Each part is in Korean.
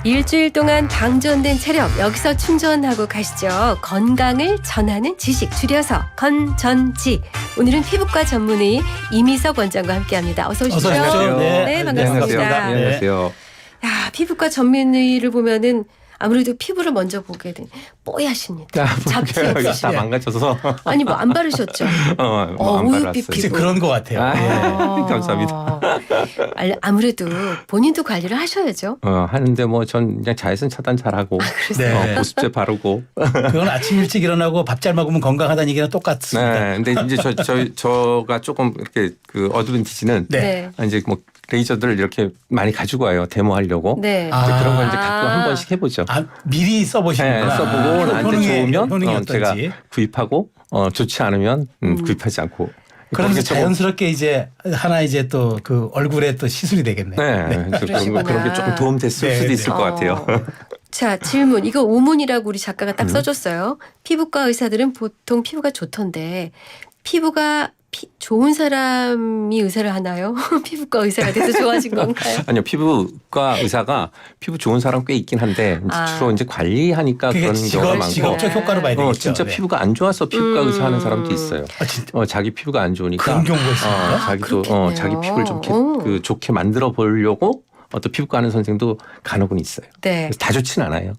일주일 동안 방전된 체력 여기서 충전하고 가시죠. 건강을 전하는 지식 줄여서 건전지. 오늘은 피부과 전문의 이미석 원장과 함께합니다. 어서 오십시오. 어서 오십시오. 네, 반갑습니다. 안녕하세요. 안녕하세요. 야, 피부과 전문의를 보면은 아무래도 피부를 먼저 보게 된 뽀얗십니다. 잡티 다 없으시죠? 망가져서 아니 뭐 안 바르셨죠? 안 우윳빛 발랐어요. 피부. 그런 것 같아요. 감사합니다. 아무래도 본인도 관리를 하셔야죠. 하는데 뭐 전 그냥 자외선 차단 잘하고 네. 보습제 바르고. 그건 아침 일찍 일어나고 밥 잘 먹으면 건강하다는 얘기랑 똑같습니다. 네. 근데 이제 저가 조금 이렇게 그 어드밴티지는 네. 이제 뭐 레이저들을 이렇게 많이 가지고 와요. 데모하려고. 네. 이제 그런 걸 이제 아. 가끔 한 번씩 해보죠. 아, 미리 써보시는구나. 네, 써보고 나한테 좋으면 효능이 제가 어떤지. 구입하고 좋지 않으면 구입하지 않고. 그러면서 그렇게 조금- 자연스럽게 이제 하나 이제 또 그 얼굴에 또 시술이 되겠네. 네, 그러시구나. 그런 게 조금 도움 됐을 네, 수도 네. 있을 것 같아요. 자, 질문. 이거 오문이라고 우리 작가가 딱 써줬어요. 피부과 의사들은 보통 피부가 좋던데 피부가 좋은 사람이 의사를 하나요? 피부과 의사가 돼서 좋아진 건가요? 아니요, 피부과 의사가 피부 좋은 사람 꽤 있긴 한데 주로 이제 관리하니까 그게 그런 경우가 많고. 직업적 효과로 봐야 되겠죠. 진짜 네. 피부가 안 좋아서 피부과 의사 하는 사람도 있어요. 아, 진짜 자기 피부가 안 좋으니까 그런 경우가 있습니까? 자기도 그렇겠네요. 자기 피부를 좀 오. 좋게 만들어 보려고 어떤 피부과 하는 선생도 간혹은 있어요. 네. 그래서 다 좋진 않아요.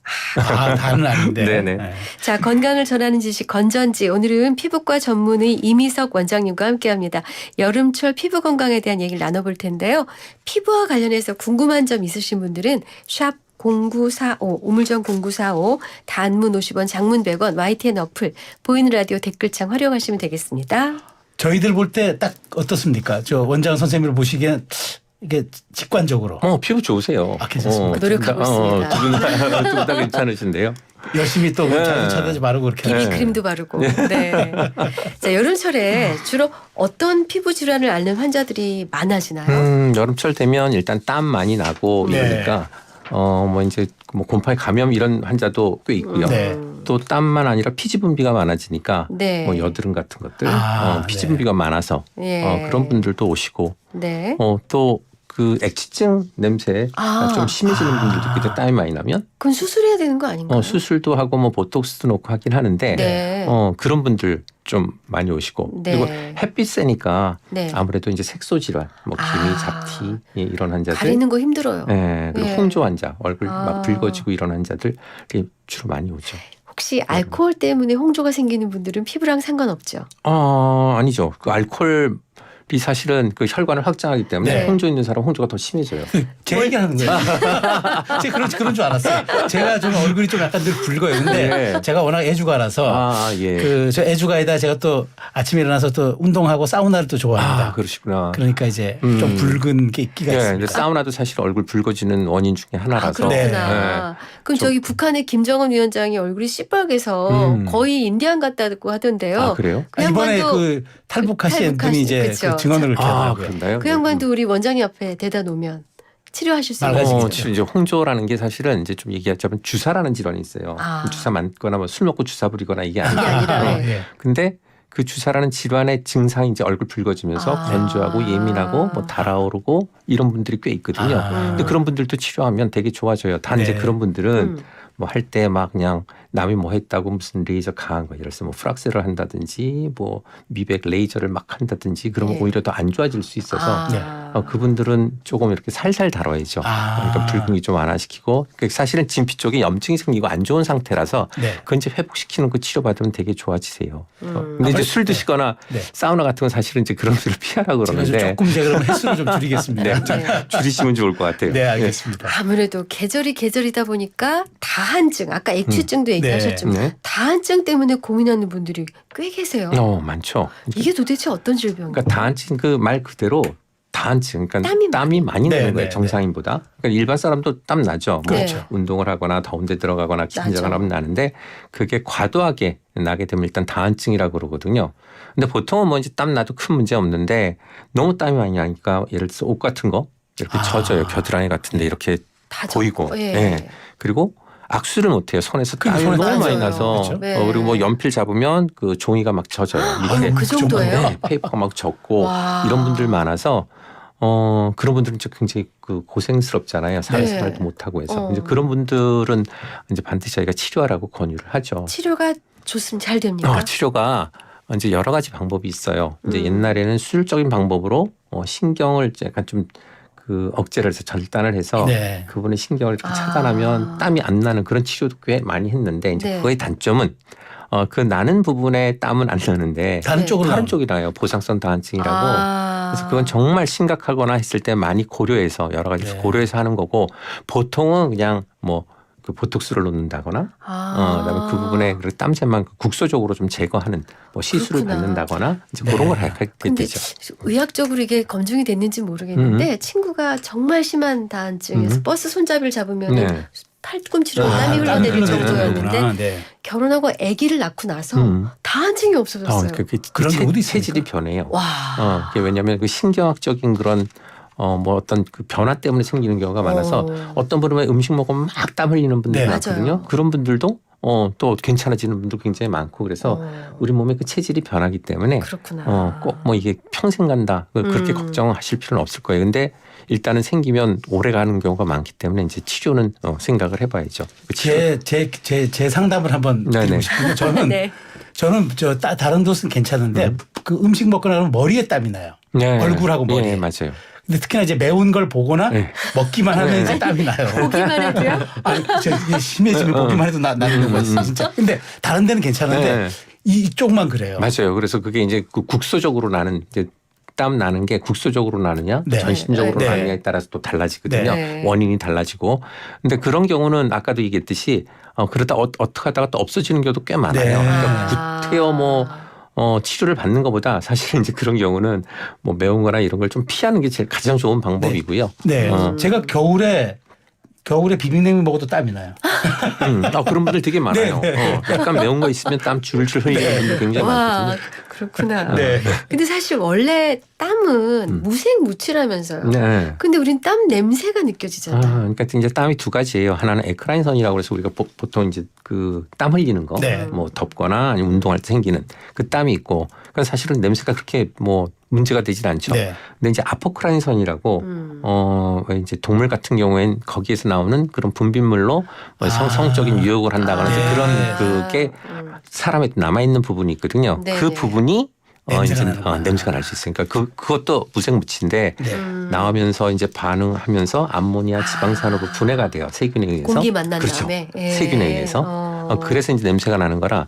다는 아닌데. 네네. 네. 자, 건강을 전하는 지식 건전지. 오늘은 피부과 전문의 이미석 원장님과 함께합니다. 여름철 피부 건강에 대한 얘기를 나눠볼 텐데요. 피부와 관련해서 궁금한 점 있으신 분들은 샵 0945 우물정 0945 단문 50원 장문 100원 YTN 어플 보이는 라디오 댓글창 활용하시면 되겠습니다. 저희들 볼 때 딱 어떻습니까? 저 원장 선생님을 보시기엔 이게 직관적으로 피부 좋으세요. 아, 괜찮습니다. 노력하고 있습니다. 두분 다 괜찮으신데요. 열심히 또 네. 자주 찾아지 바르고 그렇게. 비비 크림도 바르고. 네. 자, 여름철에 주로 어떤 피부 질환을 앓는 환자들이 많아지나요? 여름철 되면 일단 땀 많이 나고 네. 이러니까 뭐 이제 뭐 곰팡이 감염 이런 환자도 꽤 있고요. 네. 또 땀만 아니라 피지 분비가 많아지니까 네. 뭐 여드름 같은 것들 피지 네. 분비가 많아서 예. 그런 분들도 오시고 네. 또 그 액취증 냄새가 좀 심해지는 분들도 있거든요. 땀이 많이 나면 그건 수술해야 되는 거 아닌가요? 수술도 하고 뭐 보톡스도 놓고 하긴 하는데 네. 그런 분들 좀 많이 오시고 네. 그리고 햇빛 세니까 네. 아무래도 이제 색소 질환, 뭐 기미, 잡티 이런 환자들, 가리는 거 힘들어요. 그리고 네. 홍조 환자, 얼굴 아. 막 붉어지고 이런 환자들이 주로 많이 오죠. 혹시 알코올 때문에 홍조가 생기는 분들은 피부랑 상관없죠? 아니죠. 그 알코올이 사실은 그 혈관을 확장하기 때문에 네. 홍조 있는 사람 홍조가 더 심해져요. 제 얘기하는 거예요. 제가 그런 줄 알았어요. 제가 좀 얼굴이 좀 약간 늘 붉어요. 근데 네. 제가 워낙 애주가라서 예. 저 애주가에다 제가 또 아침에 일어나서 또 운동하고 사우나를 또 좋아합니다. 그러시구나. 그러니까 이제 좀 붉은 게 끼가 예, 있습니다. 근데 사우나도 사실 얼굴 붉어지는 원인 중에 하나라서. 그렇구나. 그럼 저기 북한의 김정은 위원장이 얼굴이 시뻘개서 거의 인디안 같다고 하던데요. 그래요? 이번에 양반도 그 탈북하신 분이 이제 그쵸. 그 증언을 그렇게 하더라고요. 그런가요? 그 양반도 우리 원장님 앞에 대다 놓으면 치료하실 수 말하시겠죠. 있는 이제 홍조라는 게 사실은 이제 좀 얘기하자면 주사라는 질환이 있어요. 아. 주사 맞거나 뭐 술 먹고 주사 부리거나 이게 그게 아니라. 아니라. 네. 예. 근데 그 주사라는 질환의 증상이 이제 얼굴 붉어지면서 건조하고 예민하고 뭐 달아오르고 이런 분들이 꽤 있거든요. 근데 그런 분들도 치료하면 되게 좋아져요. 단 이제 네. 그런 분들은 뭐 할 때 막 그냥 남이 뭐 했다고 무슨 레이저 강한 거 예를 들어서 뭐 프락스를 한다든지 뭐 미백 레이저를 막 한다든지 그러면 네. 오히려 더 안 좋아질 수 있어서 네. 그분들은 조금 이렇게 살살 다뤄야죠. 그러니까 붉은기 좀 완화시키고 사실은 진피 쪽에 염증이 생기고 안 좋은 상태라서 네. 그건 이제 회복시키는 거 치료받으면 되게 좋아지세요. 근데 이제 아, 술 드시거나 네. 사우나 같은 건 사실은 이제 그런 것들을 피하라고 제가 그러는데 조금 제가 그럼 횟수를 좀 줄이겠습니다. 네. 줄이시면 좋을 것 같아요. 네, 알겠습니다. 아무래도 계절이다 보니까 다한증 아까 액취증도 얘기하셨지만 네. 다한증 때문에 고민하는 분들이 꽤 계세요. 많죠. 이게 도대체 어떤 질병이에요? 그러니까 다한증 그 말 그대로 다한증, 그러니까 땀이 땀이 많이 네, 나는 거예요. 네, 정상인보다. 그러니까 일반 사람도 땀 나죠. 뭐 그렇죠. 운동을 하거나 더운데 들어가거나 긴장을 나죠. 하면 나는데 그게 과도하게 나게 되면 일단 다한증이라고 그러거든요. 근데 보통은 뭐 이제 땀 나도 큰 문제 없는데 너무 땀이 많이 나니까 예를 들어서 옷 같은 거 이렇게 젖어요. 겨드랑이 같은데 이렇게 다 보이고. 예. 네. 그리고 악수를 못해요. 손에서 땀이 손에 너무 많이 맞아요. 나서 그렇죠. 네. 그리고 뭐 연필 잡으면 그 종이가 막 젖어요. 밑에 아유, 그 정도예요? 네, 페이퍼가 막 젖고 와. 이런 분들 많아서 그런 분들은 이제 굉장히 그 고생스럽잖아요. 사회생활도 네. 못하고 해서. 이제 그런 분들은 이제 반드시 저희가 치료하라고 권유를 하죠. 치료가 좋습니다. 잘 됩니까? 치료가 이제 여러 가지 방법이 있어요. 이제 옛날에는 수술적인 방법으로 신경을 약간 좀 그 억제를 해서 절단을 해서 네. 그분의 신경을 이렇게 차단하면 땀이 안 나는 그런 치료도 꽤 많이 했는데 이제 네. 그거의 단점은 그 나는 부분에 땀은 안 나는데 다른 네. 쪽으로 다른 쪽이 나요. 보상성 다한증이라고. 아. 그래서 그건 정말 심각하거나 했을 때 많이 고려해서 여러 가지 네. 고려해서 하는 거고 보통은 그냥 뭐 그 보톡스를 놓는다거나 그다음에 그 부분에 그 땀샘만 국소적으로 좀 제거하는 뭐 시술을 그렇구나. 받는다거나 이제 네. 그런 걸 하게 근데 되죠. 의학적으로 이게 검증이 됐는지 모르겠는데 친구가 정말 심한 다한증에서 버스 손잡이를 잡으면 네. 팔꿈치로 땀이 흘러내릴 정도였는데 네. 결혼하고 아기를 낳고 나서 다한증이 없어졌어요. 그런 경우도 체질이 있습니까? 변해요. 와. 그게 왜냐하면 그 신경학적인 그런 뭐 어떤 그 변화 때문에 생기는 경우가 많아서 어떤 분은 음식 먹으면 막 땀 흘리는 분들이 네. 많거든요. 맞아요. 그런 분들도 또 괜찮아지는 분도 굉장히 많고 그래서 우리 몸의 그 체질이 변하기 때문에 그렇구나. 꼭 뭐 이게 평생 간다 그렇게 걱정하실 필요는 없을 거예요. 근데 일단은 생기면 오래 가는 경우가 많기 때문에 이제 치료는 생각을 해봐야죠. 그 치료. 제 상담을 한번 네네. 드리고 싶은데 저는 네. 다른 도스는 괜찮은데 그 음식 먹거나 하면 머리에 땀이 나요. 네. 얼굴하고 머리. 네, 맞아요. 근데 특히나 이제 매운 걸 보거나 네. 먹기만 하면 이제 땀이 나요. 보기만 해도요? 아니, 이게 심해지면 보기만 해도 나는 경우가 있어요. 진짜. 근데 다른 데는 괜찮은데 네. 이쪽만 그래요. 맞아요. 그래서 그게 이제 그 국소적으로 나는 이제 땀 나는 게 국소적으로 나느냐 네. 전신적으로 네. 나느냐에 따라서 또 달라지거든요. 네. 원인이 달라지고. 근데 그런 경우는 아까도 얘기했듯이 그러다 어떻게 하다가 또 없어지는 경우도 꽤 많아요. 네. 그러니까 구태여 뭐 치료를 받는 것보다 사실 이제 그런 경우는 뭐 매운 거나 이런 걸 좀 피하는 게 제일 가장 좋은 방법이고요. 네. 제가 겨울에 비빔냉면 먹어도 땀이 나요. 그런 분들 되게 많아요. 네. 약간 매운 거 있으면 땀 줄줄 흘리는 분들 굉장히 와, 많거든요. 그렇구나. 네. 근데 사실 원래 땀은 무색무취라면서요. 네. 근데 우린 땀 냄새가 느껴지잖아요. 그러니까 이제 땀이 두 가지예요. 하나는 에크라인선이라고 해서 우리가 보통 이제 그 땀 흘리는 거, 네. 뭐 덥거나 아니면 운동할 때 생기는 그 땀이 있고, 그러니까 사실은 냄새가 그렇게 뭐 문제가 되진 않죠. 네. 근데 이제 아포크라인선이라고 이제 동물 같은 경우엔 거기에서 나오는 그런 분비물로 성적인 유혹을 한다거나 이제 네. 그런 그게 사람에 남아 있는 부분이 있거든요. 네, 그 네. 부분이 냄새가 나는구나. 냄새가 날 수 있으니까 그것도 무색무취인데 네. 나오면서 이제 반응하면서 암모니아 지방산으로 분해가 돼요. 세균에 의해서. 공기 만난 그렇죠. 다음에. 예. 세균에 의해서. 그래서 이제 냄새가 나는 거라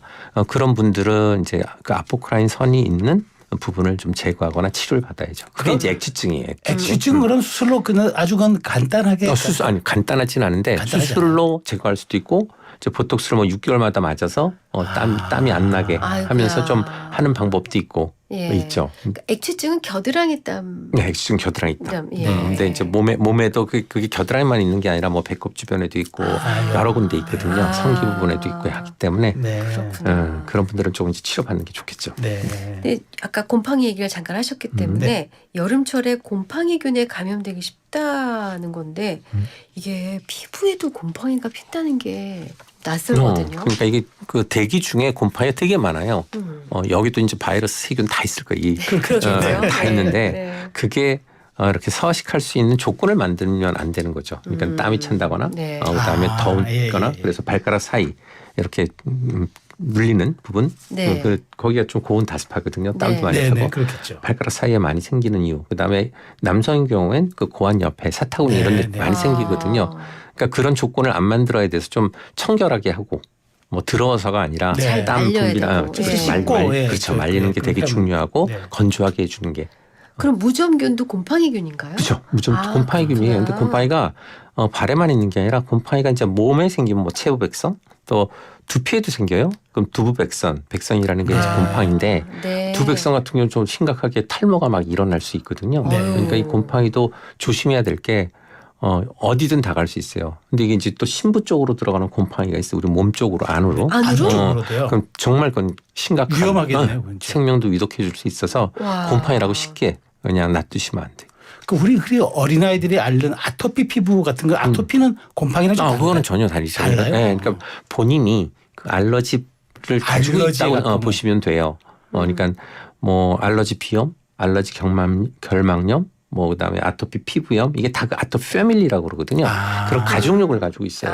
그런 분들은 이제 그 아포크라인 선이 있는 부분을 좀 제거하거나 치료를 받아야죠. 그게 이제 액취증이에요. 액취증 그럼 수술로 그냥 아주 간단하게 간단하진 않은데 수술로 제거할 수도 있고 이제 보톡스를 뭐 6개월마다 맞아서 땀이 안 나게 아이고야. 하면서 좀 하는 방법도 있고 예. 있죠. 그러니까 액취증은 겨드랑이 땀. 네, 액취증 겨드랑이 땀. 예. 근데 이제 몸에도 그게 겨드랑이만 있는 게 아니라 뭐 배꼽 주변에도 있고 여러 군데 있거든요. 성기 부분에도 있고 하기 때문에 네. 그렇구나. 그런 분들은 조금 이제 치료받는 게 좋겠죠. 네. 근데 아까 곰팡이 얘기를 잠깐 하셨기 때문에 네. 여름철에 곰팡이균에 감염되기 쉽다는 건데 이게 피부에도 곰팡이가 핀다는 게 낯설거든요. 그러니까 이게 그 대기 중에 곰팡이가 되게 많아요. 여기도 이제 바이러스 세균 다 있을 거예요. 그러겠네요. 다 네. 있는데 네. 그게 이렇게 서식할 수 있는 조건을 만들면 안 되는 거죠. 그러니까 땀이 찬다거나 네. 그다음에 더우거나 예. 그래서 발가락 사이 이렇게 눌리는 부분 네. 거기가 좀 고온 다습하거든요. 땀도 네. 많이 네, 차고 네, 그렇겠죠. 발가락 사이에 많이 생기는 이유. 그다음에 남성의 경우엔 그 고환 옆에 사타구니 네, 이런 데 네. 많이 생기거든요. 그러니까 그런 조건을 안 만들어야 돼서 좀 청결하게 하고 뭐 더러워서가 아니라 네. 땀 말려야 분비나 되고. 그렇죠. 예. 씻고, 예, 그렇죠. 그, 말리는 게 되게 그렇게 중요하고 네. 건조하게 해주는 게 그럼 무좀균도 곰팡이균인가요? 그렇죠. 무좀 아, 곰팡이균이에요. 근데 그렇구나. 곰팡이가 발에만 있는 게 아니라 곰팡이가 이제 몸에 생기면 뭐 체부백선 또 두피에도 생겨요. 그럼 백선이라는 게 이제 곰팡인데 네. 두백선 같은 경우는 좀 심각하게 탈모가 막 일어날 수 있거든요. 네. 그러니까 이 곰팡이도 조심해야 될 게 어디든 다 갈 수 있어요. 근데 이게 이제 또 신부 쪽으로 들어가는 곰팡이가 있어요. 우리 몸 쪽으로 안으로. 안으로? 안쪽으로도요. 그럼 정말 그건 심각한 위험하겠네요, 그건 진짜. 생명도 위독해 줄 수 있어서 와. 곰팡이라고 쉽게 그냥 놔두시면 안 돼요. 우리 어린아이들이 앓는 아토피 피부 같은 거 아토피는 곰팡이랑 좀 달라요? 그거는 전혀 다르죠. 달라요? 네, 그러니까 본인이 그 알러지를 가지고 알러지 있다고 같은 거. 보시면 돼요. 그러니까 뭐 알러지 비염, 알러지 결막염, 뭐 그다음에 아토피 피부염 이게 다 그 아토피 패밀리라고 그러거든요. 그런 가족력을 가지고 있어요.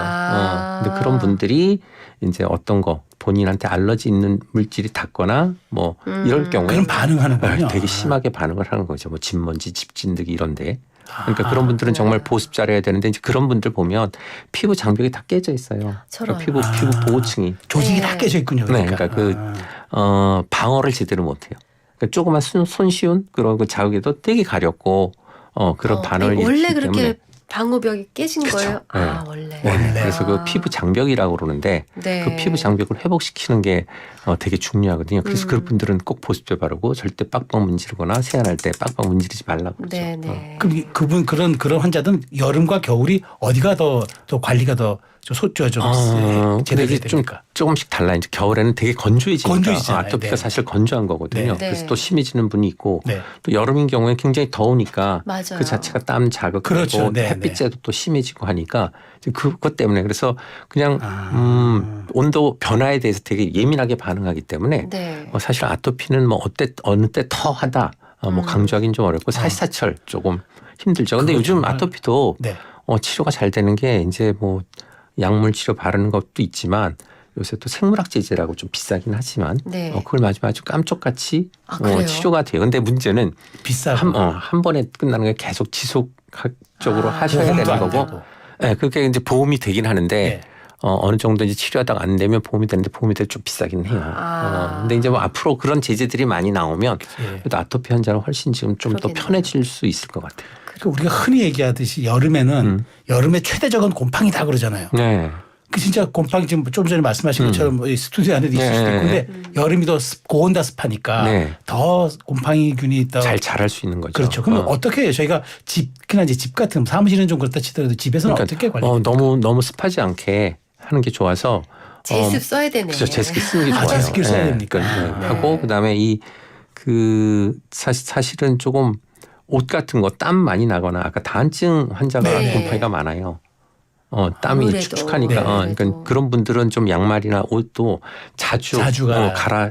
근데 그런 분들이 이제 어떤 거 본인한테 알러지 있는 물질이 닿거나 뭐 이럴 경우에 그럼 반응하는군요. 되게 심하게 반응을 하는 거죠. 뭐 진먼지, 집진드기 이런데. 그러니까 그런 분들은 정말 보습 잘해야 되는데 이제 그런 분들 보면 피부 장벽이 다 깨져 있어요. 저런. 피부 보호층이. 조직이 네. 다 깨져 있군요. 네, 그러니까, 그러니까 방어를 제대로 못해요. 그러니까 조그만 손쉬운 그런 그 자극에도 되게 가렵고 그런 반응을 원래 일으키기 그렇게 때문에. 방어벽이 깨진 그쵸. 거예요? 네. 원래. 원래. 그래서 그 피부 장벽이라고 그러는데 네. 그 피부 장벽을 회복시키는 게 되게 중요하거든요. 그래서 그분들은 꼭 보습제 바르고 절대 빡빡 문지르거나 세안할 때 빡빡 문지르지 말라고 그러죠. 네네. 그럼 그분 그런 환자들은 여름과 겨울이 어디가 더 관리가 더 근데 제대로 이게 좀 됩니까? 조금씩 달라요. 이제 겨울에는 되게 건조해지니까 건조해지잖아요. 아토피가 네. 사실 건조한 거거든요. 네. 그래서 네. 또 심해지는 분이 있고 네. 또 여름인 경우에 굉장히 더우니까 맞아요. 그 자체가 땀 자극하고 그렇죠. 네, 햇빛에도 또 심해지고 하니까 이제 그것 때문에 그래서 그냥 온도 변화에 대해서 되게 예민하게 반응하기 때문에 네. 사실 아토피는 뭐 어느 때 더 하다 뭐 강조하기는 좀 어렵고 사시사철 조금 힘들죠. 근데 그거 요즘 정말- 아토피도 네. 치료가 잘 되는 게 이제 뭐 약물 치료 바르는 것도 있지만 요새 또 생물학 제제라고 좀 비싸긴 하지만 네. 그걸 맞으면 아주 깜짝같이 그래요? 치료가 돼요. 근데 문제는 비싸고 한 번에 끝나는 게 계속 지속적으로 하셔야 보험도 되는 안 거고 되고. 네, 그게 이제 보험이 되긴 하는데 네. 어느 정도 이제 치료하다가 안 되면 보험이 되는데 보험이 되면 좀 비싸긴 해요. 근데 이제 뭐 앞으로 그런 제재들이 많이 나오면 예. 그래도 아토피 환자는 훨씬 지금 좀 더 그러겠네요. 편해질 수 있을 것 같아요. 그 우리가 흔히 얘기하듯이 여름에는 여름의 최대적은 곰팡이다 그러잖아요. 네. 그 진짜 곰팡이 지금 좀 전에 말씀하신 것처럼 이 스튜디오 안에도 있을 수도 네. 있고 근데 여름이 더 고온다습하니까 네. 더 곰팡이균이 더 잘 자랄 수 있는 거죠. 그렇죠. 그러면 어떻게 해요? 저희가 특히나 이제 집 같은 사무실은 좀 그렇다 치더라도 집에서는 어떻게 관리해요? 너무 습하지 않게 하는 게 좋아서 제습 써야 되네. 그렇죠. 제습기 쓰는 게 아, 좋아요. 제습기를 써야 됩니까? 그러니까 네. 하고 그다음에 사실은 조금 옷 같은 거 땀 많이 나거나 아까 다한증 환자가 네. 곰팡이가 많아요. 땀이 아무래도. 축축하니까 네. 그러니까 그런 분들은 좀 양말이나 옷도 자주 자주가 갈아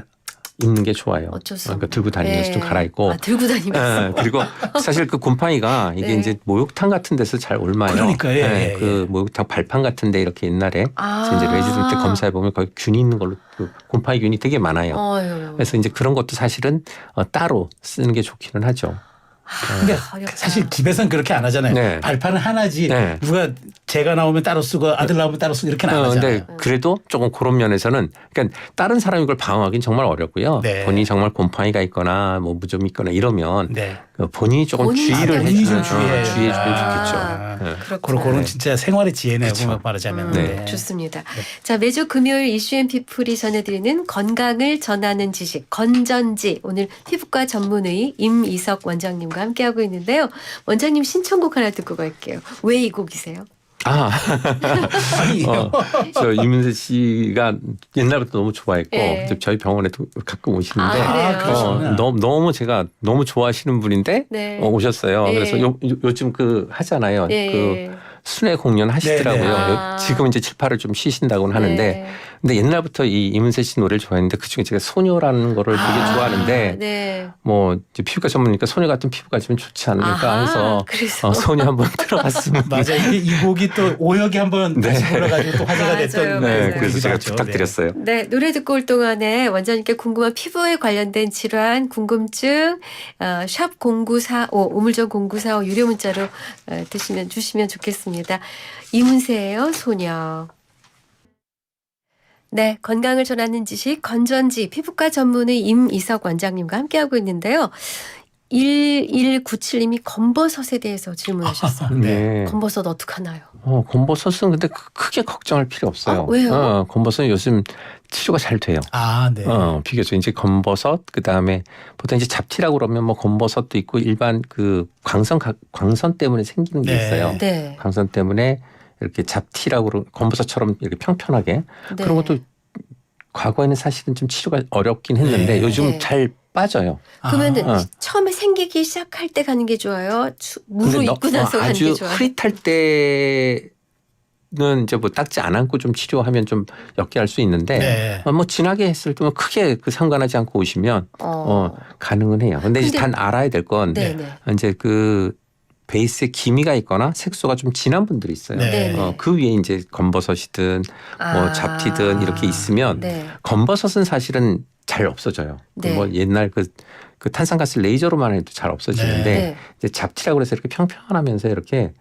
입는 게 좋아요. 어쩔 수 그러니까 없네. 들고 다니면서 좀 갈아입고. 들고 다니면서. 그리고 사실 그 곰팡이가 이게 네. 이제 목욕탕 같은 데서 잘 옮아요. 그러니까요. 예, 그 목욕탕 발판 같은데 이렇게 옛날에 아. 이제 레지던트 검사해 보면 거기 균이 있는 걸로 그 곰팡이균이 되게 많아요. 어휴. 그래서 이제 그런 것도 사실은 따로 쓰는 게 좋기는 하죠. 근데 어렵다. 사실 집에서는 그렇게 안 하잖아요. 네. 발판은 하나지 네. 누가 제가 나오면 따로 쓰고 아들 나오면 따로 쓰고 이렇게는 안 하잖아요. 근데 그래도 조금 그런 면에서는 그러니까 다른 사람이 그걸 방어하기는 정말 어렵고요. 네. 본인이 정말 곰팡이가 있거나 뭐 무좀 있거나 이러면 네. 본인이 조금 본인이 주의를 본인이 좀 해주면 주의해요. 주의해주면 좋겠죠. 아. 네. 그렇구나. 그런 진짜 생활의 지혜네요. 그렇죠. 말하자면. 네. 좋습니다. 자, 매주 금요일 이슈앤 피플이 전해드리는 건강을 전하는 지식 건전지. 오늘 피부과 전문의 임이석 원장님과 함께하고 있는데요. 원장님 신청곡 하나 듣고 갈게요. 왜 이 곡이세요? 아니, 저 이문세 씨가 옛날부터 너무 좋아했고 네. 이제 저희 병원에도 가끔 오시는데 그래요? 그러시구나. 너무 제가 너무 좋아하시는 분인데 네. 오셨어요. 네. 그래서 요즘 그 하잖아요. 예. 그 순회 공연 하시더라고요. 네, 네. 아. 지금 이제 7, 8을 좀 쉬신다고는 하는데 네. 근데 옛날부터 이 이문세 씨 노래를 좋아했는데 그중에 제가 소녀라는 거를 되게 좋아하는데 네. 뭐 이제 피부과 전문이니까 소녀 같은 피부가 좀 좋지 않을까 아하, 해서 그래서. 소녀 한번 들어봤습니다. 맞아. 이 곡이 또 오역이 한번 다시 불러가지고 또 화제가 맞아요, 됐던 맞아요. 네, 곡이기도 그래서 제가 하죠. 부탁드렸어요. 네, 노래 듣고 올 동안에 원장님께 궁금한 피부에 관련된 질환, 궁금증, 샵 0945, 우물정 0945 유료 문자로 주시면 좋겠습니다. 이문세예요, 소녀. 네, 건강을 전하는 지식 건전지 피부과 전문의 임이석 원장님과 함께하고 있는데요. 1197님이 검버섯에 대해서 질문하셨어요. 네. 검버섯 어떡하나요? 검버섯은 근데 크게 걱정할 필요 없어요. 왜요? 검버섯은 요즘 치료가 잘 돼요. 아, 네. 비교적 이제 검버섯 그다음에 보통 이제 잡티라고 그러면 뭐 검버섯도 있고 일반 그 광선 때문에 생기는 게 네. 있어요. 네. 광선 때문에 이렇게 잡티라고 검버섯처럼 이렇게 평평하게 네. 그런 것도 과거에는 사실은 좀 치료가 어렵긴 했는데 네. 요즘 네. 잘 빠져요. 그러면은 아. 처음에 생기기 시작할 때 가는 게 좋아요? 무로 근데 입고 나서 가는 아주 게 좋아요? 흐릿할 때는 이제 뭐 딱지 안 안고 좀 치료하면 좀 엮게 할 수 있는데 네. 뭐 진하게 했을 때면 크게 그 상관하지 않고 오시면 가능은 해요. 근데 이제 근데- 단 알아야 될 건 네네. 이제 그 베이스에 기미가 있거나 색소가 좀 진한 분들이 있어요. 네. 그 위에 이제 검버섯이든 뭐 잡티든 이렇게 있으면 네. 검버섯은 사실은 잘 없어져요. 네. 뭐 옛날 그 탄산가스 레이저로만 해도 잘 없어지는데 네. 이제 잡티라고 해서 이렇게 평평하면서 이렇게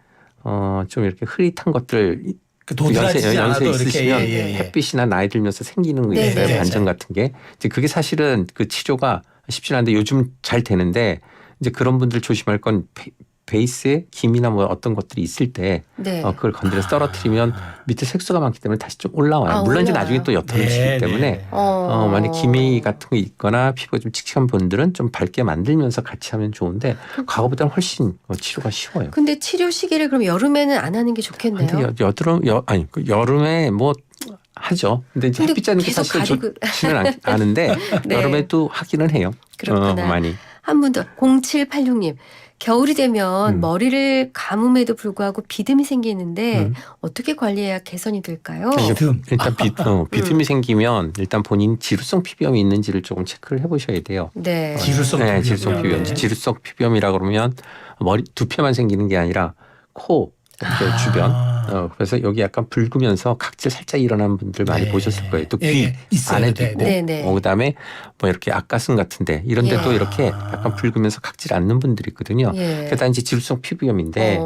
좀 이렇게 흐릿한 것들 그 도드라지지 않아도 이렇게 있으시면 예. 햇빛이나 나이 들면서 생기는 거 네, 있어요. 네. 반점 같은 게. 이제 그게 사실은 그 치료가 쉽지 않은데 요즘 잘 되는데 이제 그런 분들 조심할 건 베이스에 김이나 뭐 어떤 것들이 있을 때 네. 그걸 건드려서 떨어뜨리면 밑에 색소가 많기 때문에 다시 좀 올라와요. 물론 이제 올라와요. 나중에 또 옅어지기 때문에 만약 기미 같은 게 있거나 피부가 좀 칙칙한 분들은 좀 밝게 만들면서 같이 하면 좋은데 과거보다는 훨씬 치료가 쉬워요. 근데 치료 시기를 그럼 여름에는 안 하는 게 좋겠네요. 근데 여름에 뭐 하죠. 근데 이제 근데 햇빛 쬐는 게 계속 사실 가리고- 좋지는 않은데 네. 여름에도 하기는 해요. 그렇구나. 많이. 한 분 더 0786님. 겨울이 되면 머리를 감음에도 불구하고 비듬이 생기는데 어떻게 관리해야 개선이 될까요? 비듬. 일단 비듬이 생기면 일단 본인 지루성 피부염이 있는지를 조금 체크를 해보셔야 돼요. 네. 지루성 네, 피부염. 지루성 피부염. 네. 지루성 피부염이라 그러면 머리 두피만 생기는 게 아니라 코 이렇게 주변. 그래서 여기 약간 붉으면서 각질 살짝 일어나는 분들 많이 네. 보셨을 거예요. 또 예, 귀 예. 있어요. 안에도 네, 있고, 네. 네, 네. 그다음에 뭐 이렇게 앞가슴 같은데 이런 데도 예. 이렇게 약간 붉으면서 각질 않는 분들이 있거든요. 예. 그러다 이제 지루성 피부염인데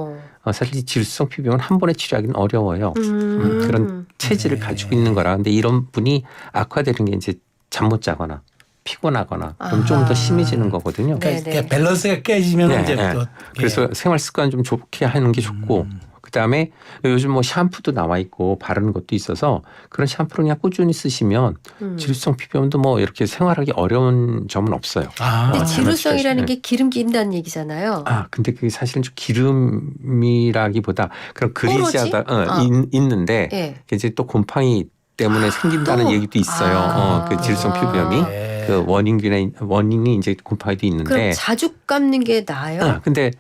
사실 이 지루성 피부염은 한 번에 치료하기는 어려워요. 그런 체질을 가지고 있는 거라. 근데 이런 분이 악화되는 게 이제 잠 못 자거나 피곤하거나 그럼 좀 더 심해지는 거거든요. 네. 그러니까 밸런스가 깨지면 네, 이제 네. 또 그래서 생활 습관 좀 좋게 하는 게 좋고 그다음에 요즘 뭐 샴푸도 나와 있고 바르는 것도 있어서 그런 샴푸를 그냥 꾸준히 쓰시면 지루성 피부염도 뭐 이렇게 생활하기 어려운 점은 없어요. 근데 잘 지루성이라는 맞추셔야죠. 게 기름 낀다는 얘기잖아요. 근데 그게 사실은 좀 기름이라기보다 그런 그리지하다 있는데 예. 이제 또 곰팡이 때문에 생긴다는 또? 얘기도 있어요. 그 지루성 피부염이 네. 그 원인이 이제 곰팡이도 있는데. 그럼 자주 감는 게 나아요? 근데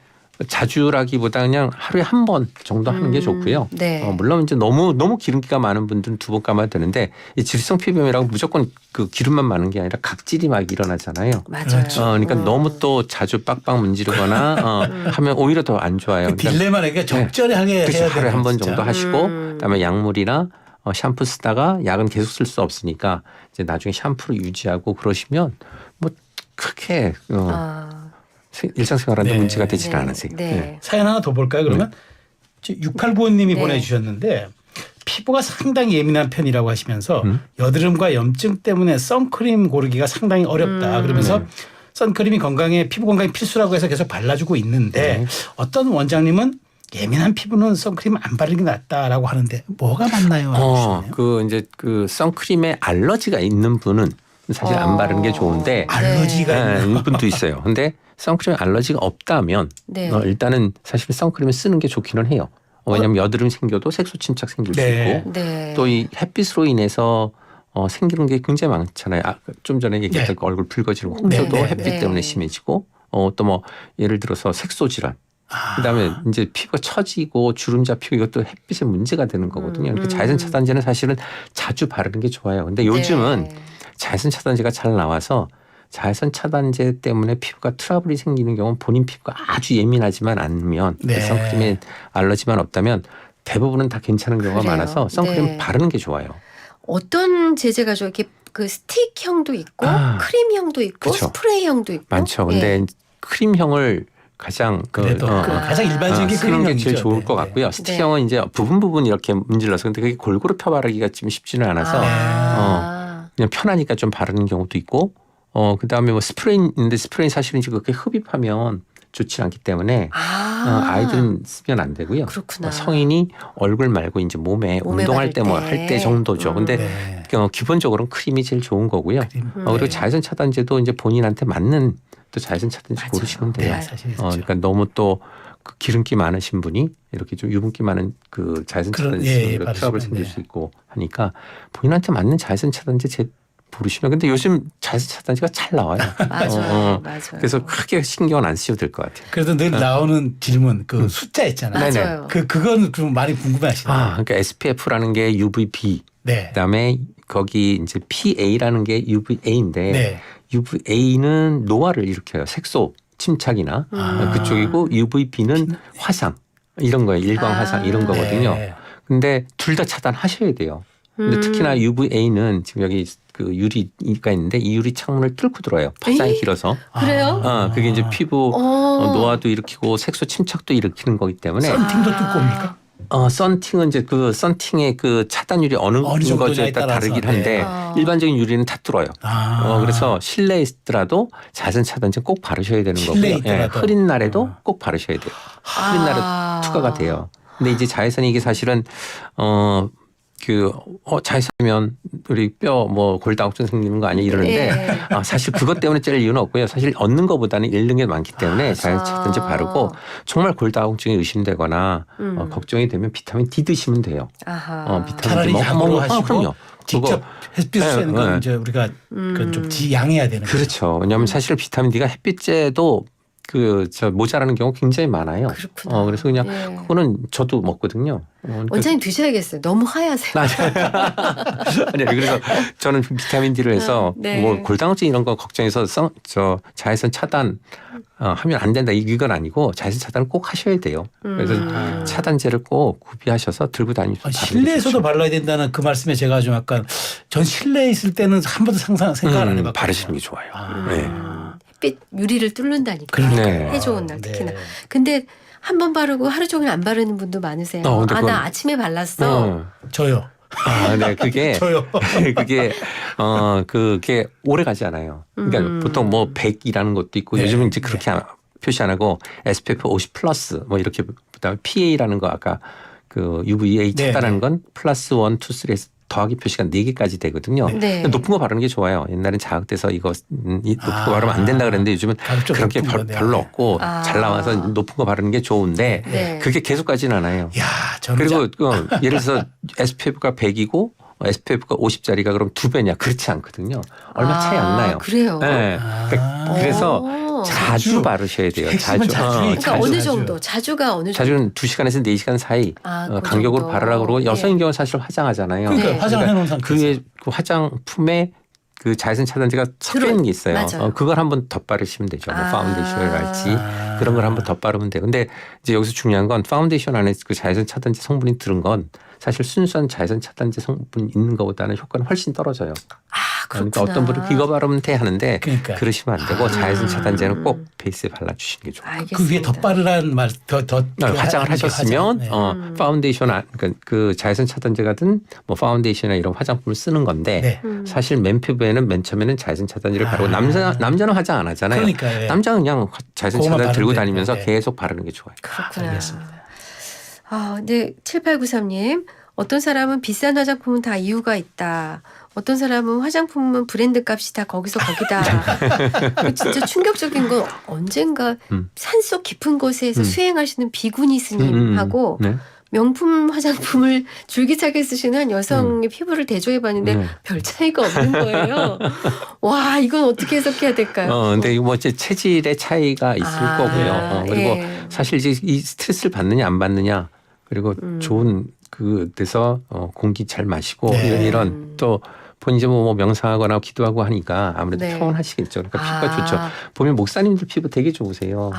자주라기보다 그냥 하루에 한 번 정도 하는 게 좋고요. 네. 물론 이제 너무 기름기가 많은 분들은 2번 감아도 되는데 이 지루성 피부염이라고 무조건 그 기름만 많은 게 아니라 각질이 막 일어나잖아요. 맞아요. 그렇죠. 그러니까 너무 또 자주 빡빡 문지르거나 하면 오히려 더 안 좋아요. 그 딜레마는 게 적절하게 그렇죠. 해야 하루에 돼요. 한 번 진짜. 정도 하시고 그다음에 약물이나 샴푸 쓰다가 약은 계속 쓸 수 없으니까 이제 나중에 샴푸를 유지하고 그러시면 뭐 크게 일상생활하는데 네. 문제가 되질 네. 않으세요. 네. 사연 하나 더 볼까요? 그러면 6895님이 네. 보내주셨는데 피부가 상당히 예민한 편이라고 하시면서 여드름과 염증 때문에 선크림 고르기가 상당히 어렵다. 그러면서 선크림이 피부 건강에 필수라고 해서 계속 발라주고 있는데 어떤 원장님은 예민한 피부는 선크림 안 바르는 게 낫다라고 하는데 뭐가 맞나요? 그 이제 그 선크림에 알러지가 있는 분은 사실 안 바르는 게 좋은데 알러지가 있는 분도 있어요. 근데 선크림에 알러지가 없다면 네. 일단은 사실 선크림을 쓰는 게 좋기는 해요. 왜냐하면 여드름 생겨도 색소 침착 생길 수 네. 있고 네. 또 이 햇빛으로 인해서 생기는 게 굉장히 많잖아요. 좀 전에 얘기했던 그 얼굴 붉어지는 홍조도 네, 네, 햇빛 네. 때문에 심해지고 또 뭐 예를 들어서 색소 질환. 그다음에 이제 피부가 처지고 주름 잡히고 이것도 햇빛의 문제가 되는 거거든요. 그러니까 자외선 차단제는 사실은 자주 바르는 게 좋아요. 근데 요즘은 네. 자외선 차단제가 잘 나와서 자외선 차단제 때문에 피부가 트러블이 생기는 경우는 본인 피부가 아주 예민하지만 않으면 네. 선크림에 알러지만 없다면 대부분은 다 괜찮은 경우가 그래요. 많아서 선크림 네. 바르는 게 좋아요. 어떤 제제가 좋아요? 이렇게 그 스틱형도 있고 크림형도 있고 그쵸. 스프레이형도 있고 많죠. 근데 예. 크림형을 가장 그래도 가장 일반적인 쓰는 게 크림형이죠. 제일 좋을 네, 것 네. 같고요. 스틱형은 이제 부분 이렇게 문질러서 근데 그게 골고루 펴바르기가 좀 쉽지는 않아서 그냥 편하니까 좀 바르는 경우도 있고 그다음에 뭐 스프레이인데 스프레이 사실은 이제 그렇게 흡입하면 좋지 않기 때문에 아이들은 쓰면 안 되고요. 그렇구나. 성인이 얼굴 말고 이제 몸에 운동할 바를 때 뭐 할 때 정도죠. 근데 네. 기본적으로는 크림이 제일 좋은 거고요. 그리고 자외선 차단제도 이제 본인한테 맞는 또 자외선 차단제 맞아요. 고르시면 돼요. 네, 사실 그러니까 너무 또 그 기름기 많으신 분이 이렇게 좀 유분기 많은 그 자외선 차단제 쓰면 트러블 생길 수 있고 하니까 본인한테 맞는 자외선 차단제 부르시면 근데 요즘 자외선 차단제가 잘 나와요. 맞아요. 그래서 크게 신경은 안 쓰셔도 될 것 같아요. 그래도 늘 나오는 질문 그 숫자 있잖아요. 맞아요. 그건 좀 많이 궁금해하시나요? 그러니까 SPF라는 게 UVB, 네. 그다음에 거기 이제 PA라는 게 UVA인데 네. UVA는 노화를 일으켜요. 색소 침착이나 그쪽이고 UVB는 화상 이런 거예요. 일광 화상 이런 거거든요. 네. 근데 둘 다 차단하셔야 돼요. 근데 특히나 UVA는 지금 여기 그 유리가 있는데 이 유리 창문을 뚫고 들어와요. 파장이 에이? 길어서. 그래요? 그게 이제 피부 노화도 일으키고 색소 침착도 일으키는 거기 때문에 썬팅도 뚫고 옵니까? 썬팅은 이제 그 썬팅의 그 차단율이 어느 정도냐에 거에 따라 따라서. 다르긴 한데 네. 일반적인 유리는 다 뚫어요. 그래서 실내에 있더라도 자외선 차단제 꼭 바르셔야 되는 실내에 거고요. 있더라도. 흐린 날에도 꼭 바르셔야 돼요. 흐린 날에 투과가 돼요. 근데 이제 자외선이 이게 사실은 자외선이면 우리 뼈 뭐 골다공증 생기는 거 아니야 이러는데 네. 사실 그것 때문에 찔릴 이유는 없고요. 사실 얻는 것보다는 잃는 게 많기 때문에 자외선 차단제 바르고 정말 골다공증이 의심되거나 걱정이 되면 비타민 D 드시면 돼요. 아하. 차라리 약으로 하시고 그럼요. 직접 햇빛 쐬는 건 네. 이제 우리가 좀 지양해야 되는 거죠. 그렇죠. 왜냐하면 사실 비타민 D가 햇빛에도 모자라는 경우 굉장히 많아요. 그렇구나. 그래서 그냥 예. 그거는 저도 먹거든요. 원장님 드셔야겠어요. 너무 하얗세요. 아니 그래서 저는 비타민 D를 해서 네. 뭐 골다공증 이런 거 걱정해서 자외선 차단 하면 안 된다 이건 아니고 자외선 차단을 꼭 하셔야 돼요. 그래서 차단제를 꼭 구비하셔서 들고 다니시면 실내에서도 발라야 된다는 그 말씀에 제가 좀 약간 전 실내에 있을 때는 한 번도 생각을 안 해봤거든요. 바르시는 게 좋아요. 네. 햇빛 유리를 뚫는다니까. 그러니까요. 네. 해 좋은 날 특히나. 네. 근데 한 번 바르고 하루 종일 안 바르는 분도 많으세요. 근데 그건- 나 아침에 발랐어. 저요. 네, 그게 저요. 그게 오래 가지 않아요. 그러니까 보통 뭐 100이라는 것도 있고 네. 요즘은 이제 그렇게 표시 안 하고 SPF 50 플러스 뭐 이렇게 그다음에 PA라는 거 아까 그 UVA 네, 차단하는 네. 건 플러스 1, 2, 3에서 더하기 표시가 4개까지 되거든요. 네. 높은 거 바르는 게 좋아요. 옛날엔 자극돼서 이거 높은 거 바르면 안 된다 그랬는데 요즘은 좀 그런 게 높은 거네요. 별로 없고 잘 나와서 높은 거 바르는 게 좋은데 네. 그게 계속 가지는 않아요. 야, 저는 그리고 예를 들어서 SPF가 100이고 SPF가 50짜리가 그럼 2배냐 그렇지 않거든요. 얼마 차이 안 나요. 그래요? 네. 그래서 자주 자주. 바르셔야 돼요. 핵심은 자주. 그러니까 자주, 어느 자주. 정도? 자주가 어느 정도? 자주는 2시간에서 4시간 사이 그 간격으로 정도. 바르라고 그러고 여성인 예. 경우는 사실 화장하잖아요. 그러니까 네. 화장을 해놓은 상태에서. 그게 그 화장품에 그 자외선 차단제가 섞여 있는 게 있어요. 맞아요. 그걸 한번 덧바르시면 되죠. 뭐 파운데이션이랄지 아. 그런 걸 한번 덧바르면 돼요. 근데 이제 여기서 중요한 건 파운데이션 안에 그 자외선 차단제 성분이 들은 건 사실 순수한 자외선 차단제 성분 있는 것보다는 효과는 훨씬 떨어져요. 그러니까 그렇구나. 어떤 분은 이거 바르면 돼 하는데 그러니까. 그러시면 안 되고 자외선 차단제는 꼭 베이스에 발라주시는 게 좋아요. 알겠습니다. 그 위에 덧바르라는 말, 화장을 하셨으면 네. 파운데이션 그러니까 그 자외선 차단제가든 뭐 파운데이션이나 이런 화장품을 쓰는 건데 네. 사실 맨 피부에는 맨 처음에는 자외선 차단제를 바르고 남자는 화장 안 하잖아요. 그러니까요. 예. 남자는 그냥 자외선 그거만 차단 들고 바르면 다니면서 되는데. 계속 바르는 게 좋아요. 그렇구나. 알겠습니다. 네. 7893님. 어떤 사람은 비싼 화장품은 다 이유가 있다. 어떤 사람은 화장품은 브랜드 값이 다 거기서 거기다. 그 진짜 충격적인 건 언젠가 산속 깊은 곳에서 수행하시는 비구니 스님하고 네. 명품 화장품을 줄기차게 쓰시는 여성의 피부를 대조해봤는데 네. 별 차이가 없는 거예요. 와, 이건 어떻게 해석해야 될까요? 근데 이거 뭐 이제 체질의 차이가 있을 거고요. 그리고 예. 사실 이제 이 스트레스를 받느냐 안 받느냐 그리고 좋은 그 데서 공기 잘 마시고 네. 이런 또 본인 이제 뭐 명상하거나 기도하고 하니까 아무래도 네. 평온하시겠죠. 그러니까 피부가 좋죠. 보면 목사님들 피부 되게 좋으세요.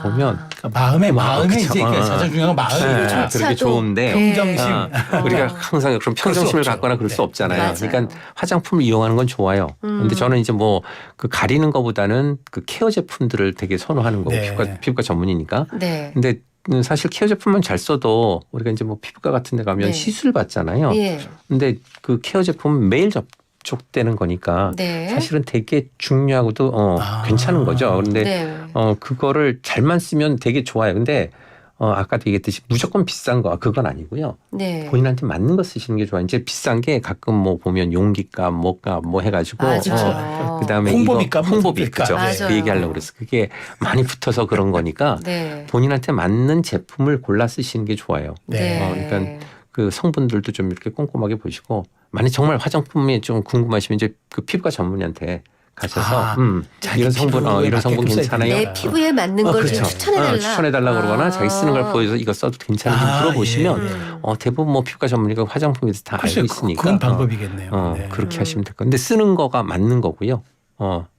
보면 그러니까 마음에 그쵸. 이제 가장 중요한 건 마음이죠. 네, 그렇게 좋은데 평정심. 우리가 항상 그런 평정심을 없죠. 갖거나 그럴 수 네. 없잖아요. 맞아요. 그러니까 화장품을 이용하는 건 좋아요. 근데 저는 이제 뭐 그 가리는 것보다는 그 케어 제품들을 되게 선호하는 거고 네. 피부과 전문이니까. 네. 근데 사실 케어 제품만 잘 써도 우리가 이제 뭐 피부과 같은 데 가면 네. 시술 받잖아요. 예. 근데 그 케어 제품은 매일 접촉되는 거니까 네. 사실은 되게 중요하고도 괜찮은 거죠. 그런데 네. 그거를 잘만 쓰면 되게 좋아요. 근데 아까도 얘기했듯이 무조건 비싼 거 그건 아니고요. 네. 본인한테 맞는 거 쓰시는 게 좋아요. 이제 비싼 게 가끔 뭐 보면 용기값, 뭐값 뭐 해가지고 맞아요. 그다음에 홍보비값, 홍보비 홍보비값. 그죠. 맞아요. 그 얘기하려고 그랬어. 그게 많이 붙어서 그런 거니까 네. 본인한테 맞는 제품을 골라 쓰시는 게 좋아요. 네. 그러니까 그 성분들도 좀 이렇게 꼼꼼하게 보시고 만약 정말 화장품이 좀 궁금하시면 이제 그 피부과 전문의한테 가셔서 자기 이런 성분 피부에 이런 성분 맞게끔 괜찮아요. 내 피부에 맞는 걸 그렇죠. 좀 추천해달라. 추천해달라 그러거나 자기 쓰는 걸 보여서 이거 써도 괜찮은지 물어보시면 예. 대부분 뭐 피부과 전문의가 화장품에 대해서 다 글쎄, 알고 있으니까 그건 방법이겠네요. 네. 그렇게 하시면 될 건데 쓰는 거가 맞는 거고요.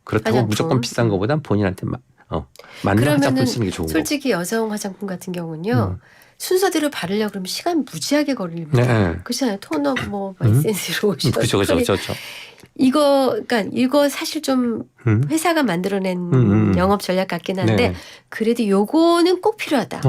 그렇다고 화장품. 무조건 비싼 거보단 본인한테 맞는 화장품 그러면은 쓰는 게 좋은 거고. 솔직히 여성 화장품 같은 경우는요. 순서대로 바르려고 그러면 시간 무지하게 걸립니다. 네. 그렇잖아요. 토너, 뭐 에센스, 로션. 그죠. 이거 사실 좀 회사가 만들어낸 영업 전략 같긴 한데 네. 그래도 요거는 꼭 필요하다.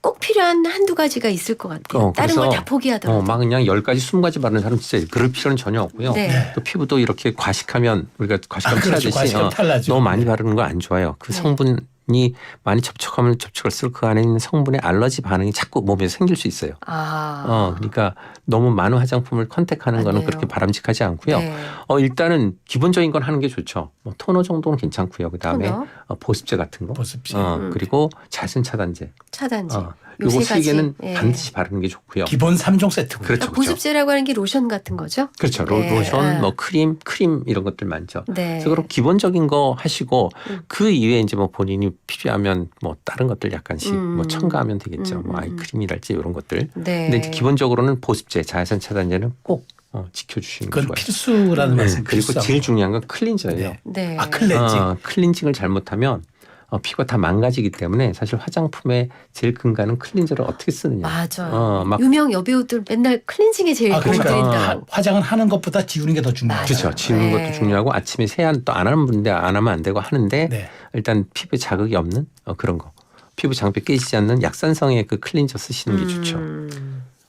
꼭 필요한 한두 가지가 있을 것 같아요. 다른 걸 다 포기하더라도. 막 그냥 10가지, 20가지 바르는 사람 진짜 그럴 필요는 전혀 없고요. 네. 또 피부도 이렇게 과식하면 우리가 과식하면 그렇죠. 탈하듯이 과식하면 탈나죠. 너무 많이 바르는 거 안 좋아요. 그 네. 성분이 많이 접촉하면 접촉할수록 그 안에 있는 성분의 알러지 반응이 자꾸 몸에 생길 수 있어요. 그러니까 너무 많은 화장품을 컨택하는 거는 맞네요. 그렇게 바람직하지 않고요. 네. 일단은 기본적인 건 하는 게 좋죠. 뭐 토너 정도는 괜찮고요. 그다음에 토너? 보습제 같은 거. 보습제. 그리고 자외선 차단제. 차단제. 요거 세 세 가지. 개는 예. 반드시 바르는 게 좋고요. 기본 3종 세트고요. 그렇죠. 보습제라고 하는 게 로션 같은 거죠? 그렇죠. 네. 로션, 뭐 크림 이런 것들 많죠. 네. 그래서 그럼 기본적인 거 하시고 그 이외에 이제 뭐 본인이 필요하면 뭐 다른 것들 약간씩 뭐 첨가하면 되겠죠. 뭐 아이크림이랄지 이런 것들. 네. 근데 이제 기본적으로는 보습제, 자외선 차단제는 꼭 지켜주시는 게 그건 좋아요. 필수라는 말씀. 그리고 필수하고. 제일 중요한 건 클렌저예요. 네. 네. 클렌징. 클렌징을 잘못하면 피부가 다 망가지기 때문에 사실 화장품의 제일 근간은 클렌저를 어떻게 쓰느냐. 맞아요. 막 유명 여배우들 맨날 클렌징에 제일 공을 그러니까 들인다고. 화장은 하는 것보다 지우는 게 더 중요하죠. 그렇죠. 지우는 네. 것도 중요하고 아침에 세안 또 안 하는 분인데 안 하면 안 되고 하는데 네. 일단 피부에 자극이 없는 그런 거. 피부 장벽 깨지지 않는 약산성의 그 클렌저 쓰시는 게 좋죠.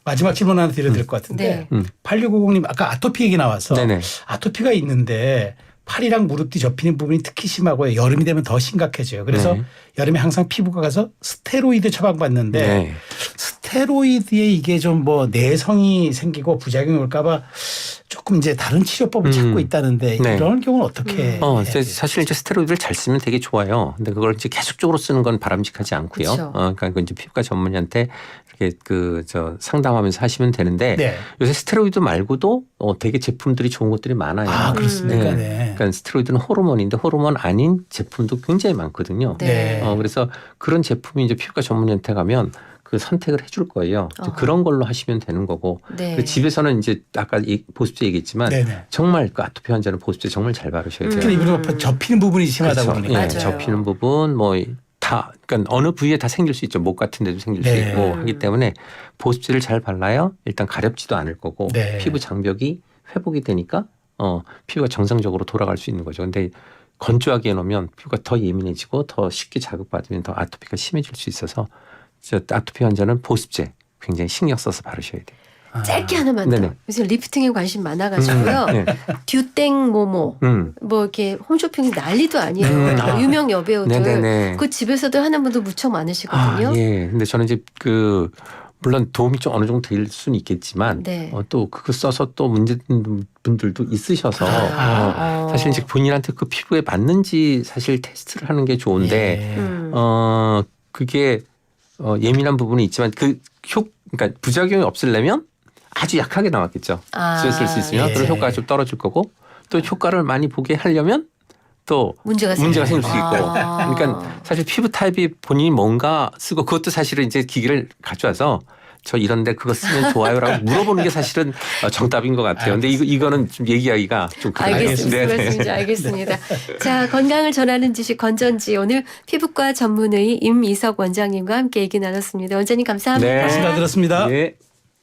마지막 질문 하나 드려야 될 것 같은데 네. 8650님 아까 아토피 얘기 나와서 네네. 아토피가 있는데 팔이랑 무릎 뒤 접히는 부분이 특히 심하고요. 여름이 되면 더 심각해져요. 그래서 네. 여름에 항상 피부과 가서 스테로이드 처방받는데 네. 스테로이드에 이게 좀 뭐 내성이 생기고 부작용이 올까봐 조금 이제 다른 치료법을 찾고 있다는데 네. 이런 경우는 어떻게? 사실 이제 스테로이드를 잘 쓰면 되게 좋아요. 근데 그걸 이제 계속적으로 쓰는 건 바람직하지 않고요. 그렇죠. 그러니까 그 이제 피부과 전문의한테 이렇게 상담하면서 하시면 되는데 네. 요새 스테로이드 말고도 되게 제품들이 좋은 것들이 많아요. 아 그렇습니까? 네. 그러니까 스테로이드는 호르몬인데 호르몬 아닌 제품도 굉장히 많거든요. 네. 그래서 그런 제품이 이제 피부과 전문의한테 가면 그 선택을 해줄 거예요. 이제 그런 걸로 하시면 되는 거고. 네. 집에서는 이제 아까 보습제 얘기했지만 네네. 정말 그 아토피 환자는 보습제 정말 잘 바르셔야 돼요. 특히 이분은 접히는 부분이 심하다 그렇죠. 보니까. 맞아요. 접히는 부분 그러니까 어느 부위에 다 생길 수 있죠. 목 같은 데도 생길 수 네. 있고 하기 때문에 보습제를 잘 발라야 일단 가렵지도 않을 거고 네. 피부 장벽이 회복이 되니까 피부가 정상적으로 돌아갈 수 있는 거죠. 근데 건조하게 해놓으면 피부가 더 예민해지고 더 쉽게 자극받으면 더 아토피가 심해질 수 있어서 아토피 환자는 보습제 굉장히 신경 써서 바르셔야 돼요. 짧게 하나만 더. 네네. 요새 리프팅에 관심 많아가지고요. 네. 듀땡 모모 뭐 이렇게 홈쇼핑 난리도 아니에요. 유명 여배우들 네네네. 그 집에서도 하는 분도 무척 많으시거든요. 예. 근데 저는 이제 물론 도움이 좀 어느 정도 될 수는 있겠지만 네. 또 그거 써서 또 문제 분들도 있으셔서 사실 이제 본인한테 그 피부에 맞는지 사실 테스트를 하는 게 좋은데 그게 예민한 부분이 있지만 그러니까 부작용이 없으려면 아주 약하게 나왔겠죠. 집에 쓸 수 있으면 예. 그런 효과가 좀 떨어질 거고 또 효과를 많이 보게 하려면 또 문제가 생길 수 있고. 아. 그러니까 사실 피부 타입이 본인이 뭔가 쓰고 그것도 사실은 이제 기기를 가져와서 저 이런데 그거 쓰면 좋아요라고 물어보는 게 사실은 정답인 것 같아요. 근데 이거는 좀 얘기하기가 좀 그래요. 알겠습니다. 네. 말씀인지 알겠습니다. 자, 건강을 전하는 지식 건전지 오늘 피부과 전문의 임이석 원장님과 함께 얘기 나눴습니다. 원장님 감사합니다. 네. 말씀 잘 들었습니다. 예.